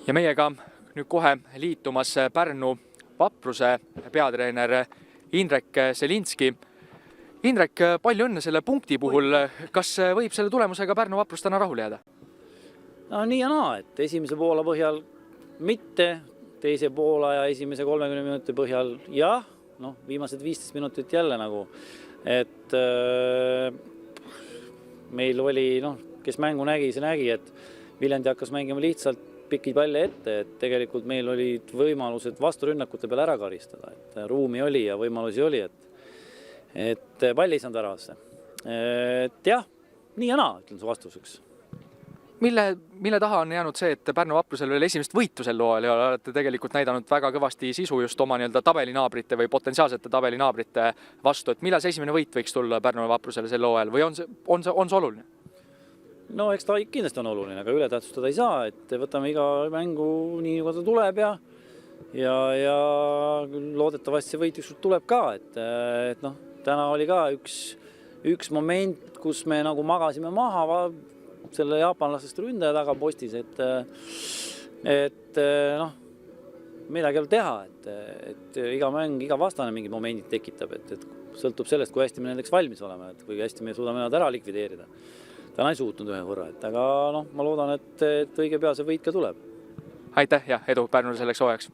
Ja meiega nüüd kohe liitumas Pärnu Vapruse peatreener Indrek Selinski. Indrek, palju õnne selle punkti puhul. Kas võib selle tulemusega Pärnu Vaprus täna rahule jääda? No nii ja naa, et esimese poola põhjal mitte, teise poola ja esimese 30 minuti põhjal jah, viimased 15 minutit jälle nagu, et meil oli, kes mängu nägi, see nägi, et Viljandi hakkas mängima lihtsalt pikki palle ette, et tegelikult meil olid võimalused vasturünnakute peale ära karistada, et ruumi oli ja võimalusi oli, et palli ei saanud ärasse. Et jah, nii ja naa, ütlen su vastuseks. Mille taha on jäänud see, et Pärnu Vaprusel veel esimest võitu sel loal ja olete tegelikult näidanud väga kõvasti sisu just oma tabelinaabrite või potentsiaalsete tabelinaabrite vastu, et millal see esimene võit võiks tulla Pärnu Vaprusele sel loal või on see oluline? No eks ta kindlasti on oluline, aga ületähtsustada ei saa, et võtame iga mängu nii, nagu ta tuleb ja loodetavasti see võit ükskord tuleb ka, et täna oli ka üks moment, kus me nagu magasime maha selle jaapanlasest ründaja taga postis, et midagi ei ole teha, et iga mäng, iga vastane mingid momendid tekitab, et sõltub sellest, kui hästi me nendeks valmis oleme, et kui hästi me suudame nad ära likvideerida. Täna ei suutnud ühe võrra, aga ma loodan, et õige pea see võit ka tuleb. Aitäh ja edu Pärnule selleks hooajaks!